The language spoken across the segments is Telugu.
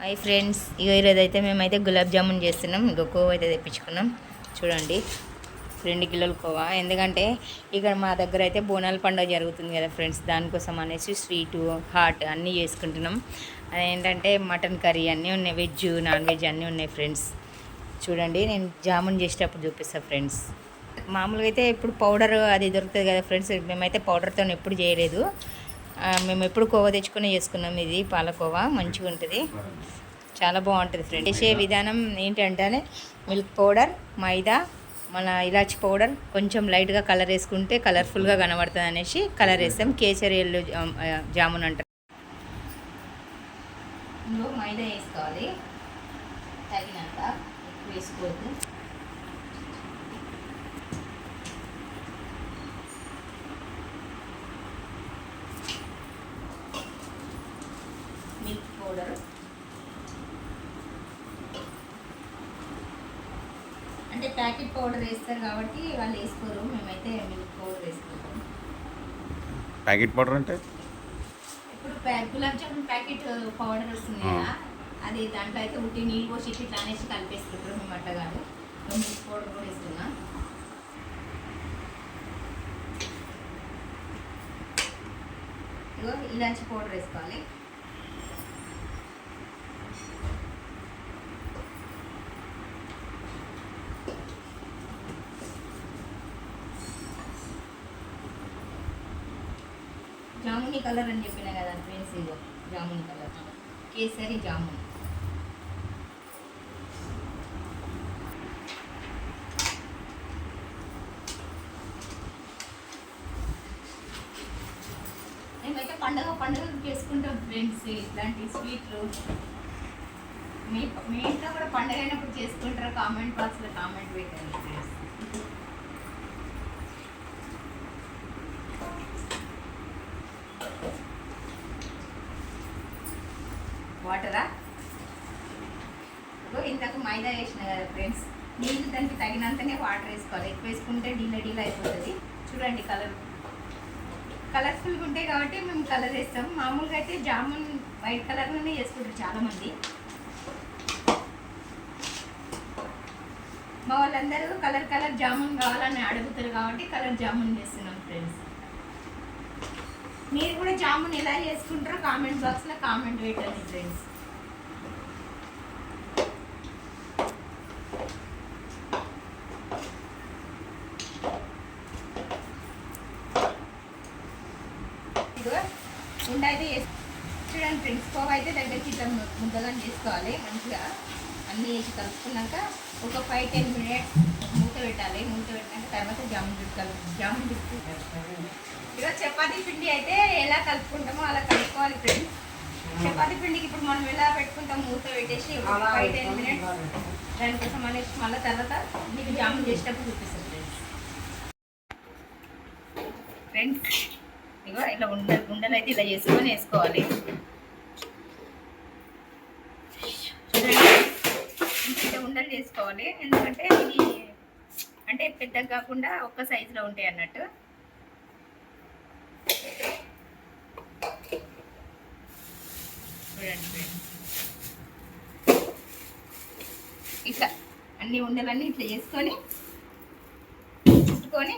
హాయ్ ఫ్రెండ్స్, ఈరోజు అయితే మేమైతే గులాబ్ జామున్ చేస్తున్నాం. ఇంకో కోవా అయితే తెప్పించుకున్నాం. చూడండి, 2 కిలోల కోవా. ఎందుకంటే ఇక్కడ మా దగ్గర అయితే బోనాల పండుగ జరుగుతుంది కదా ఫ్రెండ్స్, దానికోసం అనేసి స్వీటు హాట్ అన్నీ చేసుకుంటున్నాం. అదేంటంటే మటన్ కర్రీ అన్నీ ఉన్నాయి, వెజ్ నాన్ వెజ్ అన్నీ ఉన్నాయి ఫ్రెండ్స్. చూడండి, నేను జామున్ చేసేటప్పుడు చూపిస్తాను ఫ్రెండ్స్. మామూలుగా అయితే ఇప్పుడు పౌడర్ అది దొరుకుతుంది కదా ఫ్రెండ్స్, మేమైతే పౌడర్తో ఎప్పుడు చేయలేదు. మేము ఎప్పుడు కోవా తెచ్చుకునే చేసుకున్నాం. ఇది పాలకోవా మంచిగా ఉంటుంది, చాలా బాగుంటుంది ఫ్రెండ్. చేసే విధానం ఏంటంటే మిల్క్ పౌడర్, మైదా, మన ఇలాచి పౌడర్, కొంచెం లైట్గా కలర్ వేసుకుంటే కలర్ఫుల్గా కనబడుతుంది అనేసి కలర్ వేస్తాం. కేసరి ఎల్లు జామున్ అంటారు. ఇందులో మైదా వేసుకోవాలి తగినంత, ఎక్కువ వేసుకోవద్దు. మిల్క్ పౌడర్ అంటే ప్యాకెట్ పౌడర్ వేస్తారు కాబట్టి వాళ్ళు వేసుకోరు, మేమైతే మిల్క్ పౌడర్ వేసుకుంటాం. ప్యాకెట్ పౌడర్ అంటే ఇప్పుడు గులాబ్ జామున్ ప్యాకెట్ పౌడర్ వస్తుంది కదా, అది దాంట్లో అయితే ఉట్టి నీళ్ళు పోసి ఇట్లా అనేసి కలిపేసుకుంటారు. మేము అట్ట కాదు, మిల్క్ పౌడర్ కూడా వేసుకున్నాం. ఇగో ఇలాచి పౌడర్ వేసుకోవాలి. జాముని కలర్ అని చెప్పిన కదా ఫ్రెండ్స్, ఇదో జాముని కలర్, కేసరి జామున్. మేమైతే పండుగ చేసుకుంటాం ఫ్రెండ్స్ ఇట్లాంటి స్వీట్లు. మీ ఇంట్లో కూడా పండుగ అయినప్పుడు చేసుకుంటారా? కామెంట్ బాక్స్లో కామెంట్ పెట్టండి ఫ్రెండ్స్. వాటరా ఇంతకు మైదా వేసిన కదా ఫ్రెండ్స్, నీళ్ళు దానికి తగినంతనే వాటర్ వేసుకోవాలి. ఎక్కువ వేసుకుంటే డీలా అయిపోతుంది. చూడండి, కలర్ఫుల్గా ఉంటాయి కాబట్టి మేము కలర్ వేస్తాం. మామూలుగా అయితే జామున్ వైట్ కలర్లోనే చేసుకుంటారు చాలామంది. మా వాళ్ళందరూ కలర్ జామున్ కావాలని అడుగుతారు కాబట్టి కలర్ జామున్ చేస్తున్నాం ఫ్రెండ్స్. మీరు కూడా జామున్ ఎలా చేసుకుంటారో కామెంట్ బాక్స్లో కామెంట్ పెట్టండి ఫ్రెండ్స్. ఇదిగో ఉండ అయితే చూడండి ఫ్రెండ్స్, కోవా అయితే దగ్గరికి ఇట్లా ముద్దగా చేసుకోవాలి. మంచిగా అన్నీ వేసి కలుపుకున్నాక ఒక 5-10 మినిట్స్ మూత పెట్టాలి. మూత పెట్టినాక తర్వాత జామున్ చుట్టు ఇక చపాతీ పిండి అయితే ఎలా కలుపుకుంటామో అలా కలుపుకోవాలి ఫ్రెండ్స్. చపాతీ పిండికి ఇప్పుడు మనం ఎలా పెట్టుకుంటాం, మూత పెట్టేసి 5-10 మినిట్స్ దానికోసం అనేసి మళ్ళీ తర్వాత మీకు జామున్ చేసేటప్పుడు చూపిస్తాం ఫ్రెండ్స్. ఇగో ఇట్లా ఉండలు అయితే ఇలా చేసుకొని వేసుకోవాలి. ఇంత ఉండలు చేసుకోవాలి, ఎందుకంటే ఇది అంటే పెద్దగా కాకుండా ఒక్క సైజులో ఉంటాయి అన్నట్టు. చూడండి, ఇట్లా అన్ని ఉండలన్నీ ఇట్లా చేసుకొని చుట్టుకొని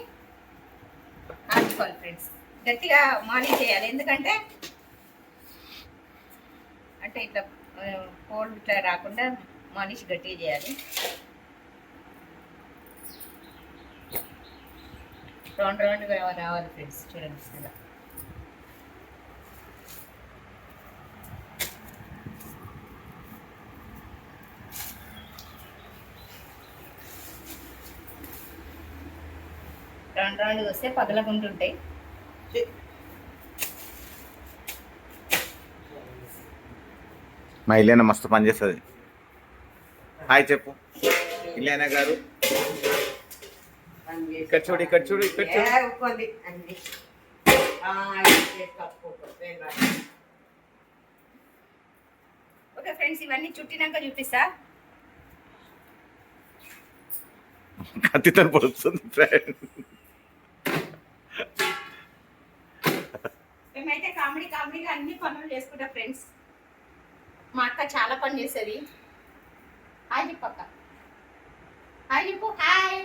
ఆడుకోవాలి ఫ్రెండ్స్. గట్టిగా మాలిష్ చేయాలి, ఎందుకంటే అంటే ఇట్లా కోల్డ్ ఇట్లా రాకుండా మాలిష్ గట్టిగా చేయాలి. రౌండ్గా రావాలి ఫ్రెండ్స్. చూడండి, ఇలా రౌండ్గా వస్తే పగలకుంటుంటాయి. మా ఇల్లేనా మస్తు పని చేస్తుంది. హాయ్ చెప్పు ఇల్లేనా గారు. ఇక్కడ చూడు, ఇక్కడ చూడు, ఇక్కడ చూడు. ఓకే ఫ్రెండ్స్, ఇవన్నీ చుట్టినాక చూపిస్తా. కత్తితో పొడుస్తుంది ఫ్రెండ్. మేమైతే కామెడీగా అన్ని పనులు చేసుకుంటాం ఫ్రెండ్స్. మా అక్క చాలా పని చేస్తుంది. హాయ్ చెప్పు అక్క, హాయ్ చెప్పు, హాయ్.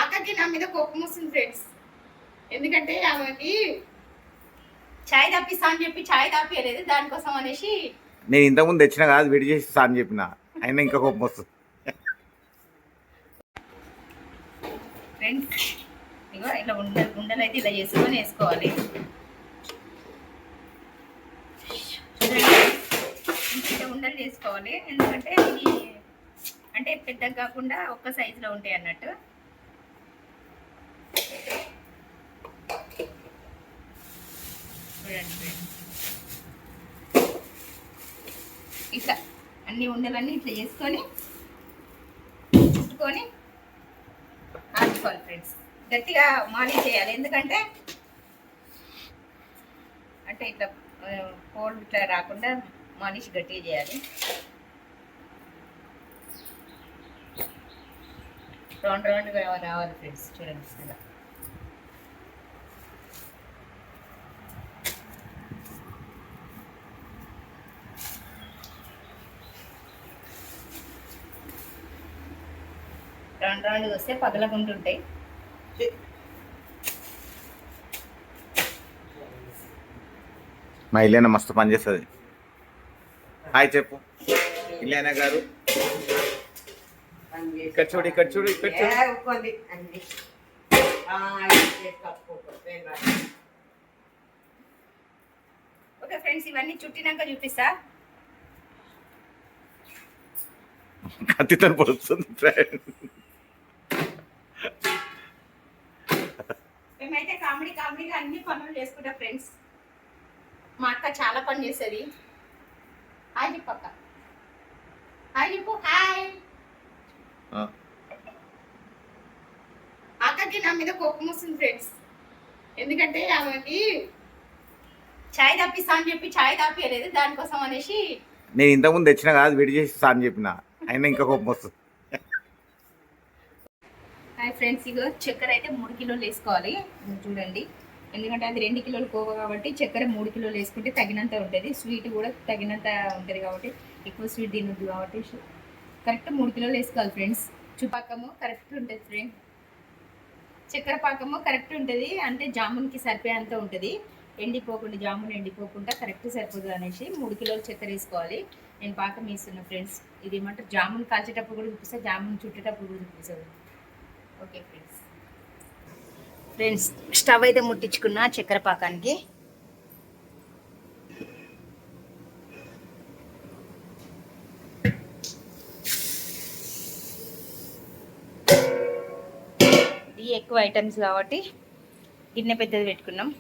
అక్కకి నా మీద కోపం వస్తుంది ఫ్రెండ్స్, ఎందుకంటే ఆమెకి చాయ్ తాపిస్తా అని చెప్పి చాయ్ తాపియలేదు, దానికోసం అనేసి. నేను ఇంతకుముందు తెచ్చిన కాదు, విడి చేసి సార్ చెప్పిన, అయినా ఇంకా కోపం వస్తుంది. ఫ్రెండ్స్ ఇగో ఇట్లా ఉండలు అయితే ఇలా చేసుకొని వేసుకోవాలి. ఇట్లా ఉండలు చేసుకోవాలి, ఎందుకంటే ఇది అంటే పెద్దగా కాకుండా ఒక్క సైజులో ఉంటాయి అన్నట్టు. చూడండి ఇట్లా అన్ని ఉండలన్నీ ఇట్లా చేసుకొని చుట్టుకొని ఆడుకోవాలి ఫ్రెండ్స్. గట్టిగా మాలిష్ చేయాలి, ఎందుకంటే అంటే ఇట్లా కోల్డ్ ఇట్లా రాకుండా మాలిష్ గట్టిగా చేయాలి. రౌండ్ రౌండ్గా రావాలి ఫ్రెండ్స్, చూడండి ఇలా. రౌండ్ రౌండ్గా వస్తే పగలకుంటుంటాయి. మా ఇల్లేనా మస్తు పని చేస్తుంది. హాయ్ చెప్పు ఇల్లేనా గారు. ఇక్కడ చూడు, ఇక్కడ చూడు, ఇక్కడ చూడు. ఓకే ఫ్రెండ్స్, ఇవన్నీ చుట్టినాక చూపిస్తా. కత్తితో పొడుస్తుంది ఫ్రెండ్. మేమైతే కామెడీగా అన్ని పనులు చేసుకుంటాం ఫ్రెండ్స్. మా అక్క చాలా పని చేస్తుంది. హాయ్ చెప్పు అక్క, హాయ్ చెప్పు, హాయ్. అక్కకి నా మీద కోపం వస్తుంది ఫ్రెండ్స్, ఎందుకంటే ఆమెకి చాయ్ తాపిస్తా అని చెప్పి చాయ్ తాపియలేదు, దానికోసం అనేసి. నేను ఇంతకుముందు తెచ్చిన కాదు, విడి చేసి సార్ చెప్పిన, అయినా ఇంకా కోపం వస్తుంది. హాయ్ ఫ్రెండ్స్, ఇగో చక్కెర అయితే 3 కిలోలు వేసుకోవాలి. చూడండి, ఎందుకంటే అది 2 కిలోలు కోవా కాబట్టి చక్కెర 3 కిలోలు వేసుకుంటే తగినంత ఉంటుంది. స్వీట్ కూడా తగినంత ఉంటుంది కాబట్టి, ఎక్కువ స్వీట్ తినొద్దు కాబట్టి కరెక్ట్ 3 కిలోలు వేసుకోవాలి ఫ్రెండ్స్. చుపాకము కరెక్ట్ ఉంటుంది ఫ్రెండ్స్, చక్కెర పాకము కరెక్ట్ ఉంటుంది, అంటే జామున్కి సరిపోయేంత ఉంటుంది. జామున్ ఎండిపోకుండా కరెక్ట్ సరిపోతుంది అనేసి 3 కిలోలు చక్కెర వేసుకోవాలి. నేను పాకం వేస్తున్నా ఫ్రెండ్స్. ఇది ఏమంటారు, జామున్ కాల్చేటప్పుడు కూడా చూపిస్తా, జామున్ చుట్టేటప్పుడు కూడా చూపిస్తుంది. ఓకే ఫ్రెండ్స్, స్టవ్ అయితే ముట్టించుకున్నా చక్కెర పాకానికి. ఇది ఎక్కువ ఐటమ్స్ కాబట్టి గిన్నె పెద్దది పెట్టుకున్నాం.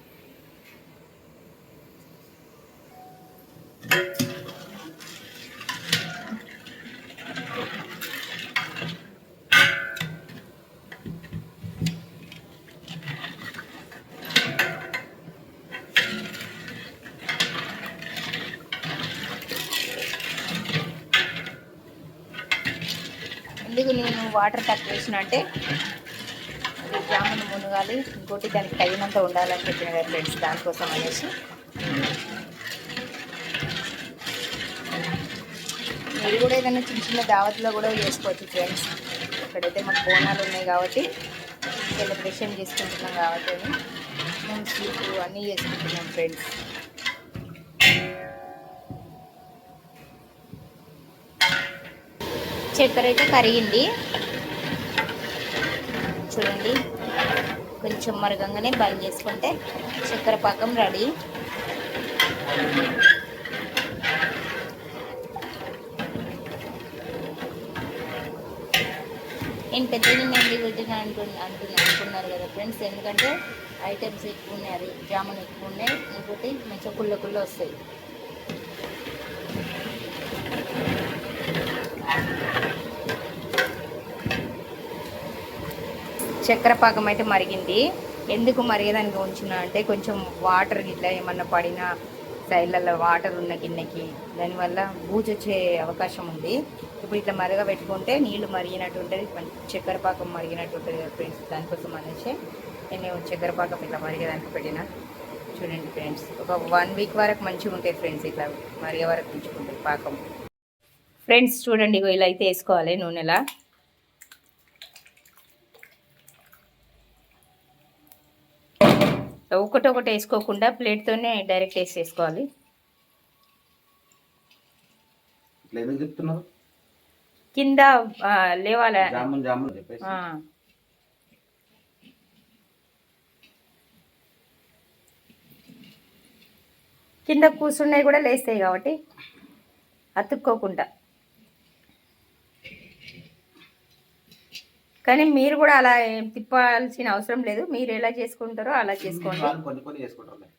ఎందుకు నేను వాటర్ తక్కువ వేసిన అంటే జామున్ మునగాలి, ఇంకోటి దానికి తగినంత ఉండాలని చెప్పిన కదా ఫ్రెండ్స్, దానికోసం అనేసి. మీరు కూడా ఏదైనా చిన్న దావత్లో కూడా చేసుకోవచ్చు ఫ్రెండ్స్. ఇక్కడైతే మాకు బోనాలు ఉన్నాయి కాబట్టి సెలబ్రేషన్ చేసుకుంటున్నాం కాబట్టి మేము స్వీట్ అన్నీ చేసుకుంటున్నాం ఫ్రెండ్స్. చక్కెర అయితే కరిగింది చూడండి. కొంచెం మరగంగానే బంద్ చేసుకుంటే చక్కెర పాకం రెడీ. నేను పెద్దది మెండి కొట్టిన అనుకున్నారు కదా ఫ్రెండ్స్, ఎందుకంటే ఐటమ్స్ ఎక్కువ ఉన్నాయి, అది జామున్ ఎక్కువ ఉన్నాయి, ఇంకోటి మంచిగా కుళ్ళ వస్తాయి. చక్కెర పాకం అయితే మరిగింది. ఎందుకు మరిగేదానికి ఉంచిన అంటే కొంచెం వాటర్ ఇట్లా ఏమన్నా పడినా సైడ్లలో వాటర్ ఉన్న గిన్నెకి దానివల్ల బూజు వచ్చే అవకాశం ఉంది. ఇప్పుడు ఇట్లా మరగబెట్టుకుంటే నీళ్లు మరిగినట్టు ఉంటుంది, చక్కెర పాకం మరిగినట్టు ఉంటుంది కదా ఫ్రెండ్స్. దానికోసం అనేసి నేను చక్కెర పాకం ఇట్లా మరిగేదానికి పెట్టిన. చూడండి ఫ్రెండ్స్, ఒక 1 వీక్ వరకు మంచిగా ఉంటాయి ఫ్రెండ్స్. ఇట్లా మరిగే వరకు ఉంచుకుంటాయి పాకం. ఫ్రెండ్స్ చూడండి, ఇగో ఇలా అయితే వేసుకోవాలి నూనెలా. ఒకటి వేసుకోకుండా ప్లేట్తోనే డైరెక్ట్ వేసేసుకోవాలి. కింద లేవాలి. కింద కూర్చున్నాయి కూడా లేస్తాయి కాబట్టి అతుక్కోకుండా. కానీ మీరు కూడా అలా తిప్పాల్సిన అవసరం లేదు. మీరు ఎలా చేసుకుంటారో అలా చేసుకోండి.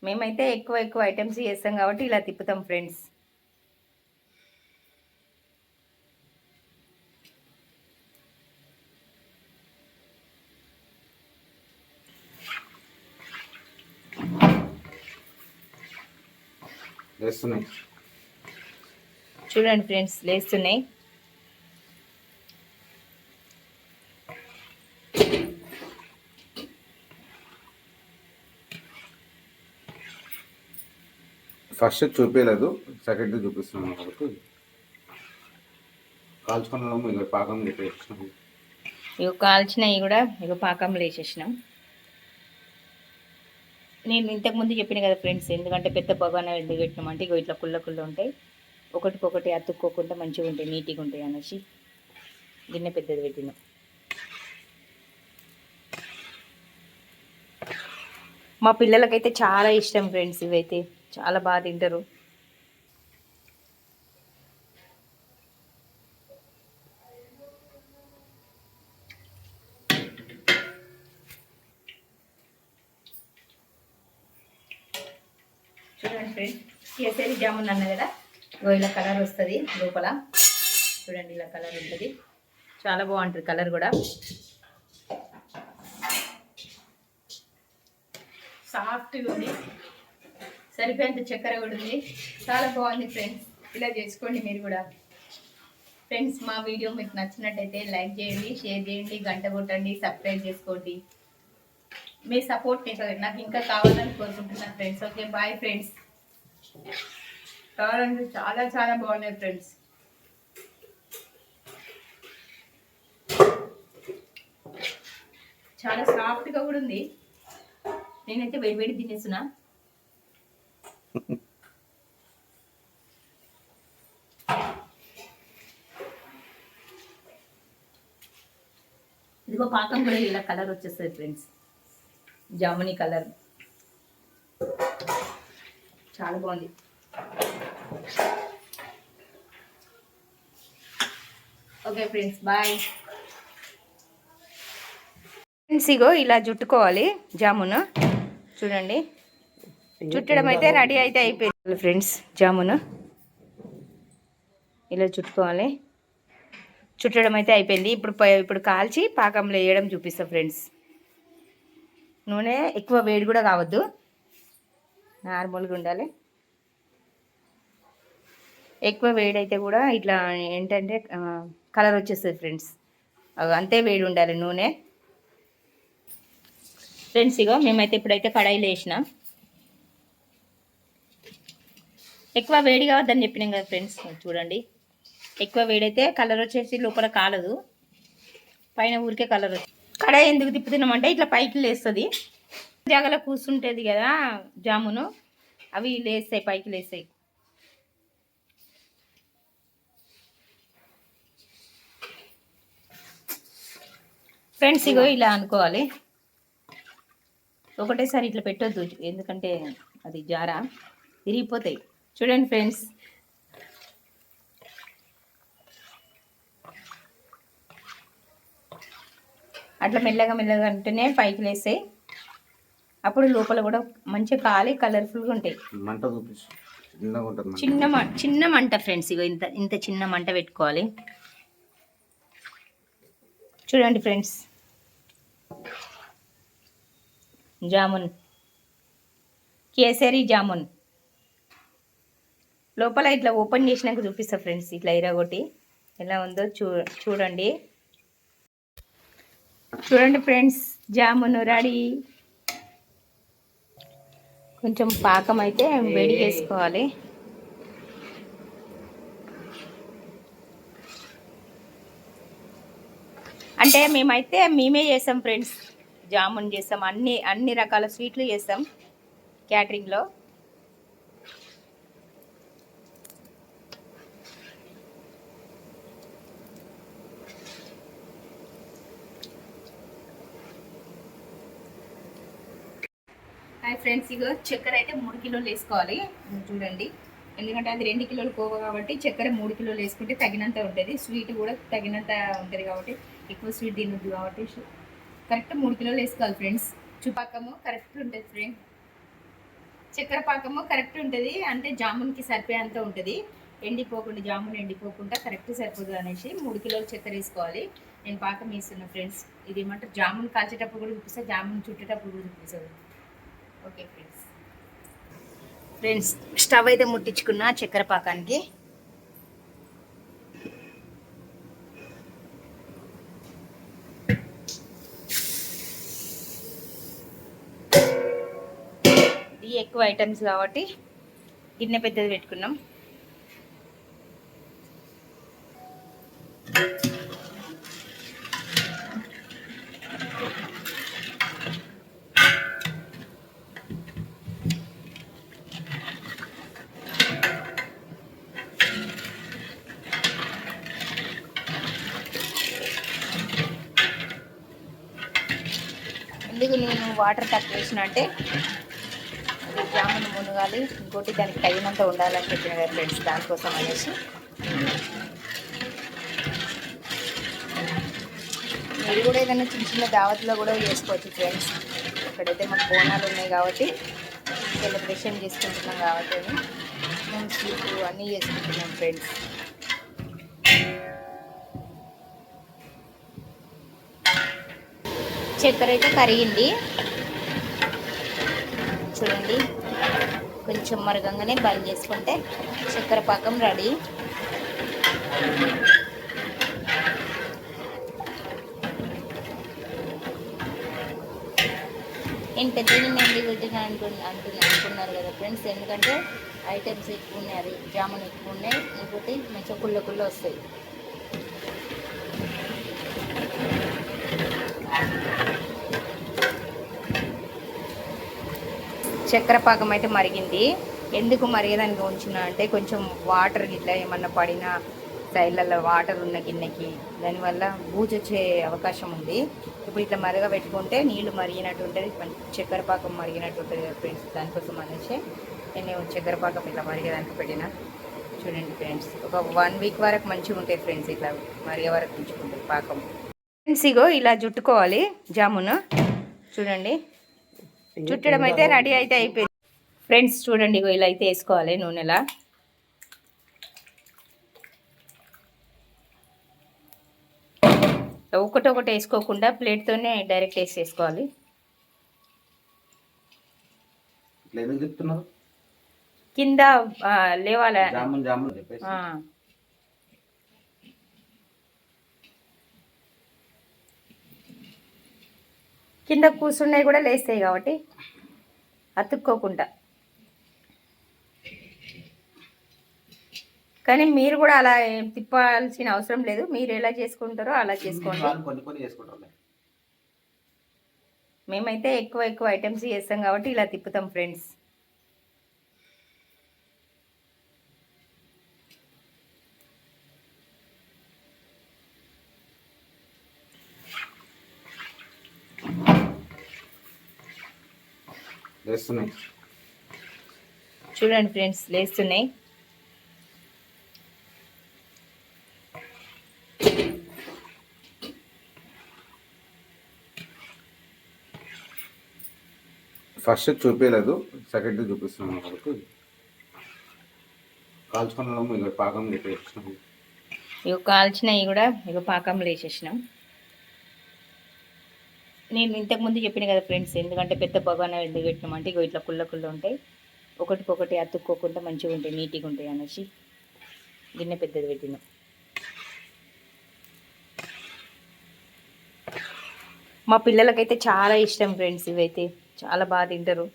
మేమైతే ఎక్కువ ఐటమ్స్ చేస్తాం కాబట్టి ఇలా తిప్పుతాం ఫ్రెండ్స్. చూడండి ఫ్రెండ్స్, లేస్తున్నాయి. ఫస్ట్ చూపించలేదు, సెకండ్ చూపిస్తున్నాను కాబట్టి కాల్చుకున్నాము. ఇక పాకం వేసేసినాము. ఇక కాల్చినవి కూడా ఇక పాకంలో వేసేసినాం. నేను ఇంతకుముందు చెప్పిన కదా ఫ్రెండ్స్, ఎందుకంటే పెద్ద పొగన ఎందుకు పెట్టినామంటే ఇక ఇట్లా కుళ్ళ ఉంటాయి, ఒకటికొకటి అతుక్కోకుండా మంచిగా ఉంటాయి, నీట్గా ఉంటాయి అనేసి గిన్నె పెద్దది పెట్టినాం. మా పిల్లలకైతే చాలా ఇష్టం ఫ్రెండ్స్, ఇవైతే చాలా బాగా తింటారు. చూడండి ఫ్రెండ్స్, కేసరి జామున్ అన్న కదా, ఇలా కలర్ వస్తుంది లోపల. చూడండి ఇలా కలర్ ఉంటుంది, చాలా బాగుంటుంది కలర్ కూడా. సాఫ్ట్గా ఉంది, సరిపోయేంత చక్కెర కూడా ఉంది, చాలా బాగుంది ఫ్రెండ్స్. ఇలా చేసుకోండి మీరు కూడా. ఫ్రెండ్స్, మా వీడియో మీకు నచ్చినట్టయితే లైక్ చేయండి, షేర్ చేయండి, గంట కొట్టండి, సబ్స్క్రైబ్ చేసుకోండి. మీ సపోర్ట్ నాకు ఇంకా కావాలని కోరుకుంటున్నాను ఫ్రెండ్స్. Okay, bye friends. కావాలంటే చాలా చాలా బాగున్నాయి ఫ్రెండ్స్. చాలా సాఫ్ట్గా కూడా ఉంది. నేనైతే వేడి తినేస్తున్నా. ఇదిగో పాకం కూడా ఇలా కలర్ వచ్చేస్తుంది ఫ్రెండ్స్, జామునీ కలర్, చాలా బాగుంది. Okay friends, bye friends. ఇగో ఇలా చుట్టుకోవాలి జామును. చూడండి, చుట్టడం అయితే రెడీ అయితే అయిపోయింది ఫ్రెండ్స్. జామును ఇలా చుట్టుకోవాలి. చుట్టడం అయితే అయిపోయింది. ఇప్పుడు కాల్చి పాకంలో వేయడం చూపిస్తా ఫ్రెండ్స్. నూనె ఎక్కువ వేడి కూడా కావద్దు, నార్మల్గా ఉండాలి. ఎక్కువ వేడి అయితే కూడా ఇట్లా ఏంటంటే కలర్ వచ్చేస్తుంది ఫ్రెండ్స్. అంతే వేడి ఉండాలి నూనె ఫ్రెండ్స్. ఇగో మేమైతే ఇప్పుడైతే కడాయిలో వేసిన. ఎక్కువ వేడి కావద్దని చెప్పినాం కదా ఫ్రెండ్స్. చూడండి, ఎక్కువ వేడైతే కలర్ వచ్చేసి లోపల కాలదు, పైన ఊరికే కలర్ వచ్చి. కడాయి ఎందుకు తిప్పుతున్నామంటే ఇట్లా పైకి లేస్తుంది. జాగలో కూర్చుంటుంది కదా జామును, అవి లేస్తాయి, పైకి లేస్తాయి. ఫ్రెండ్స్, ఇగో ఇలా అనుకోవాలి. ఒకటేసారి ఇట్లా పెట్టొద్దు, ఎందుకంటే అది జారా విరిగిపోతాయి. చూడండి ఫ్రెండ్స్, అట్లా మెల్లగా అంటేనే పైకి లేస్తాయి. అప్పుడు లోపల కూడా మంచిగా కాలి కలర్ఫుల్గా ఉంటాయి. చిన్న మంట ఫ్రెండ్స్. ఇగో ఇంత చిన్న మంట పెట్టుకోవాలి. చూడండి ఫ్రెండ్స్, జామున్, కేసరి జామున్ లోపల ఇట్లా ఓపెన్ చేసినాక చూపిస్తా ఫ్రెండ్స్. ఇట్లా ఇరగొట్టి ఎలా ఉందో చూడండి. చూడండి ఫ్రెండ్స్, జామున్ రెడీ. కొంచెం పాకం అయితే వేడి చేసుకోవాలి. అంటే మేమే చేస్తాం ఫ్రెండ్స్, జామున్ చేస్తాం, అన్ని రకాల స్వీట్లు చేస్తాం క్యాటరింగ్లో. హాయ్ ఫ్రెండ్స్, ఇగో చక్కెర అయితే 3 కిలోలు వేసుకోవాలి చూడండి. ఎందుకంటే అది 2 కిలోలు కోవా కాబట్టి చక్కెర 3 కిలోలు వేసుకుంటే తగినంత ఉంటుంది. స్వీట్ కూడా తగినంత ఉంటుంది కాబట్టి ఎక్కువ స్వీట్ తినొద్దు కాబట్టి కరెక్ట్ 3 కిలోలు వేసుకోవాలి ఫ్రెండ్స్. చుపాకము కరెక్ట్ ఉంటుంది ఫ్రెండ్స్, చక్కెర పాకము కరెక్ట్ ఉంటుంది. అంటే జామున్కి సరిపోయేంత ఉంటుంది. జామున్ ఎండిపోకుండా కరెక్ట్ సరిపోతుంది అనేసి 3 కిలోలు చక్కెర వేసుకోవాలి. నేను పాకం వేస్తున్నా ఫ్రెండ్స్. ఇది ఏమంటారు, జామున్ కాల్చేటప్పుడు కూడా చూపిస్తా, జామున్ చుట్టేటప్పుడు కూడా చూపిస్తుంది. ఓకే ఫ్రెండ్స్, స్టవ్ అయితే ముట్టించుకున్నా చక్కెర పాకానికి. ఇది ఎక్కువ ఐటమ్స్ కాబట్టి గిన్నె పెద్దది పెట్టుకున్నాం. ఎందుకు నేను వాటర్ తక్కువ వేసిన అంటే జామున్ మునగాలి, ఇంకోటి దానికి తగినంత ఉండాలని చెప్పిన కదా ఫ్రెండ్స్, దానికోసం అనేసి. మీరు కూడా ఏదైనా చిన్న చిన్న దావత్లో కూడా చేసుకోవచ్చు ఫ్రెండ్స్. ఇక్కడైతే మాకు బోనాలు ఉన్నాయి కాబట్టి సెలబ్రేషన్ చేసుకుంటున్నాం కాబట్టి మేము స్వీట్ అన్నీ చేసుకుంటున్నాం ఫ్రెండ్స్. చక్కెర అయితే కరిగింది చూడండి. కొంచెం మరగంగానే బంద్ చేసుకుంటే చక్కెర పాకం రెడీ. నేను పెద్దది మెండి పెట్టిన అనుకున్నారు కదా ఫ్రెండ్స్, ఎందుకంటే ఐటమ్స్ ఎక్కువ ఉన్నాయి, అది జామున్ ఎక్కువ ఉన్నాయి, ఇంకోటి మంచిగా కుళ్ళ వస్తాయి. చక్కెర పాకం అయితే మరిగింది. ఎందుకు మరిగేదానికి ఉంచిన అంటే కొంచెం వాటర్ ఇట్లా ఏమన్నా పడినా సైడ్లలో వాటర్ ఉన్న గిన్నెకి దానివల్ల బూజు వచ్చే అవకాశం ఉంది. ఇప్పుడు ఇట్లా మరగబెట్టుకుంటే నీళ్లు మరిగినట్టు ఉంటుంది, చక్కెర పాకం మరిగినట్టు ఉంటుంది కదా ఫ్రెండ్స్. దానికోసం అనేసి నేను చక్కెర పాకం ఇట్లా మరిగేదానికి పెట్టిన. చూడండి ఫ్రెండ్స్, ఒక 1 వీక్ వరకు మంచిగా ఉంటాయి ఫ్రెండ్స్, ఇట్లా మరిగే వరకు ఉంచుకుంటుంది పాకం. ఫ్రెండ్స్ ఇగో ఇలా జుట్టుకోవాలి జామును. చూడండి, చుట్టడం అయితే రెడీ అయితే అయిపోయింది ఫ్రెండ్స్. చూడండి ఇగో ఇలా అయితే వేసుకోవాలి నూనెలా. ఒకటి వేసుకోకుండా ప్లేట్తోనే డైరెక్ట్ వేసేసుకోవాలి. కింద లేవాలి, కింద కూర్చున్నాయి కూడా లేస్తాయి కాబట్టి అతుక్కోకుండా. కానీ మీరు కూడా అలా తిప్పాల్సిన అవసరం లేదు, మీరు ఎలా చేసుకుంటారో అలా చేసుకోండి. మేమైతే ఎక్కువ ఐటమ్స్ చేస్తాం కాబట్టి ఇలా తిప్పుతాం ఫ్రెండ్స్. చూడండి ఫ్రెండ్స్, లేస్తున్నాయి. ఫస్ట్ చూపించలేదు, సెకండ్ చూపిస్తున్నాం వరకు కాల్చుకున్నాము. ఇక పాకం వేసేసినాము. ఇక కాల్చినవి కూడా ఇక పాకంలో వేసేసినాం. నేను ఇంతకుముందు చెప్పిన కదా ఫ్రెండ్స్, ఎందుకంటే పెద్ద బగానా ఎందుకు పెట్టినామంటే ఇక ఇట్లా కుళ్ళ ఉంటాయి, ఒకటికొకటి అతుక్కోకుండా మంచిగా ఉంటాయి, నీట్గా ఉంటాయి అనేసి గిన్నె పెద్దది పెట్టినాం. మా పిల్లలకైతే చాలా ఇష్టం ఫ్రెండ్స్, ఇవైతే చాలా బాగా తింటారు.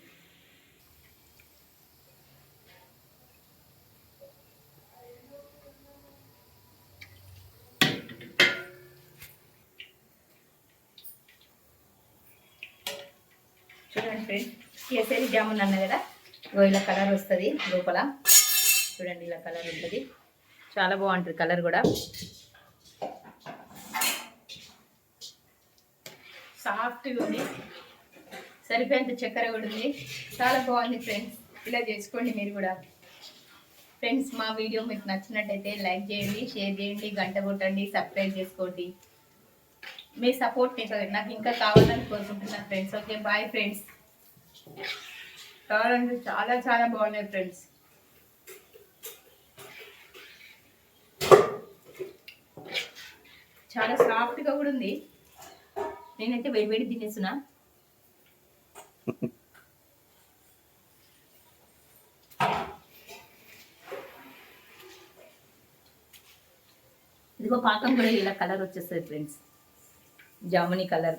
చూడండి ఫ్రెండ్స్, కేసరి జామున్ అన్న కదా, ఇగో ఇలా కలర్ వస్తుంది లోపల. చూడండి ఇలా కలర్ ఉంటుంది, చాలా బాగుంటుంది కలర్ కూడా. సాఫ్ట్గా ఉంది, సరిపోయేంత చక్కెర కూడా ఉంది, చాలా బాగుంది ఫ్రెండ్స్. ఇలా చేసుకోండి మీరు కూడా. ఫ్రెండ్స్, మా వీడియో మీకు నచ్చినట్టయితే లైక్ చేయండి, షేర్ చేయండి, గంట కొట్టండి, సబ్స్క్రైబ్ చేసుకోండి. మీ సపోర్ట్ నాకు ఇంకా కావాలని కోరుకుంటున్నాను ఫ్రెండ్స్. Okay, bye friends. కావాలంటే చాలా చాలా బాగున్నాయి ఫ్రెండ్స్. చాలా సాఫ్ట్గా కూడా ఉంది. నేనైతే వేడి వేడి తినేస్తున్నా. ఇదిగో పాకం కూడా ఇలా కలర్ వచ్చేస్తుంది ఫ్రెండ్స్, జామునీ కలర్,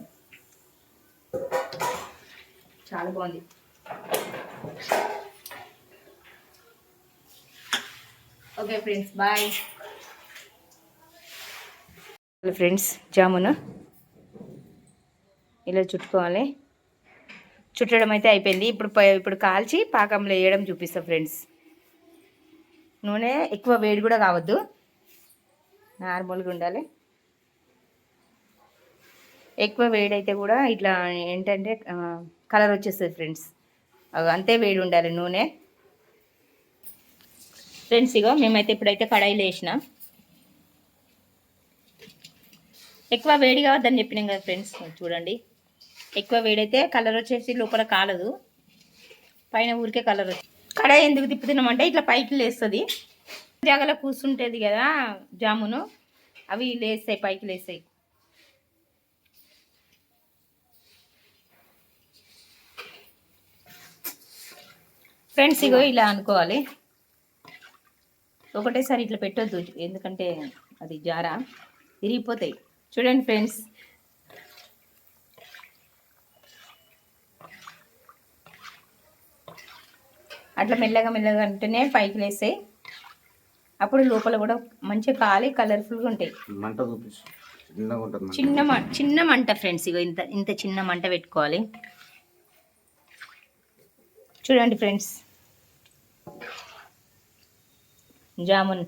చాలా బాగుంది. Okay friends, bye. ఫ్రెండ్స్, జామును ఇలా చుట్టుకోవాలి. చుట్టడం అయితే అయిపోయింది. ఇప్పుడు కాల్చి పాకంలో వేయడం చూపిస్తా ఫ్రెండ్స్. నూనె ఎక్కువ వేడి కూడా కావద్దు, నార్మల్గా ఉండాలి. ఎక్కువ వేడి అయితే కూడా ఇట్లా ఏంటంటే కలర్ వచ్చేస్తుంది ఫ్రెండ్స్. అంతే వేడి ఉండాలి నూనె ఫ్రెండ్స్. ఇగో మేమైతే ఇప్పుడైతే కడాయిలో వేసిన. ఎక్కువ వేడి కావద్దని చెప్పినాం కదా ఫ్రెండ్స్. చూడండి, ఎక్కువ వేడైతే కలర్ వచ్చేసి లోపల కాలదు, పైన ఊరికే కలర్ వచ్చి. కడాయి ఎందుకు తిప్పుతున్నామంటే ఇట్లా పైకి లేస్తుంది, జాగలో కూర్చుంటుంది కదా జామును, అవి లేస్తాయి, పైకి లేస్తాయి. ఫ్రెండ్స్, ఇగో ఇలా అనుకోవాలి. ఒకటేసారి ఇట్లా పెట్టొద్దు, ఎందుకంటే అది జారా విరిగిపోతాయి. చూడండి ఫ్రెండ్స్, అట్లా మెల్లగా మెల్లగా అంటేనే పైకి లేస్తాయి. అప్పుడు లోపల కూడా మంచిగా కాలి కలర్ఫుల్గా ఉంటాయి. చిన్న మంట ఫ్రెండ్స్. ఇగో ఇంత ఇంత చిన్న మంట పెట్టుకోవాలి. చూడండి ఫ్రెండ్స్, జామున్,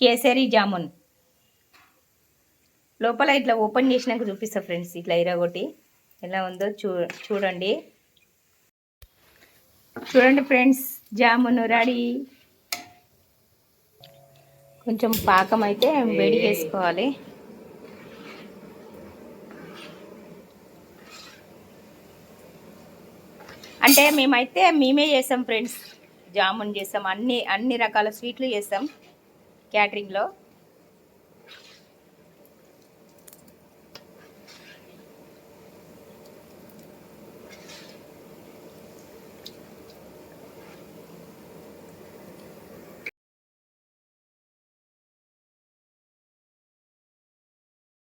కేసరి జామున్ లోపల ఇట్లా ఓపెన్ చేసినాక చూపిస్తా ఫ్రెండ్స్. ఇట్లా ఇరగొట్టి ఎలా ఉందో చూడండి. చూడండి ఫ్రెండ్స్, జామున్ రెడీ. కొంచెం పాకం అయితే వేడి చేసుకోవాలి. అంటే మేమే చేస్తాం ఫ్రెండ్స్, జామున్ చేస్తాం, అన్ని రకాల స్వీట్లు చేస్తాం క్యాటరింగ్లో.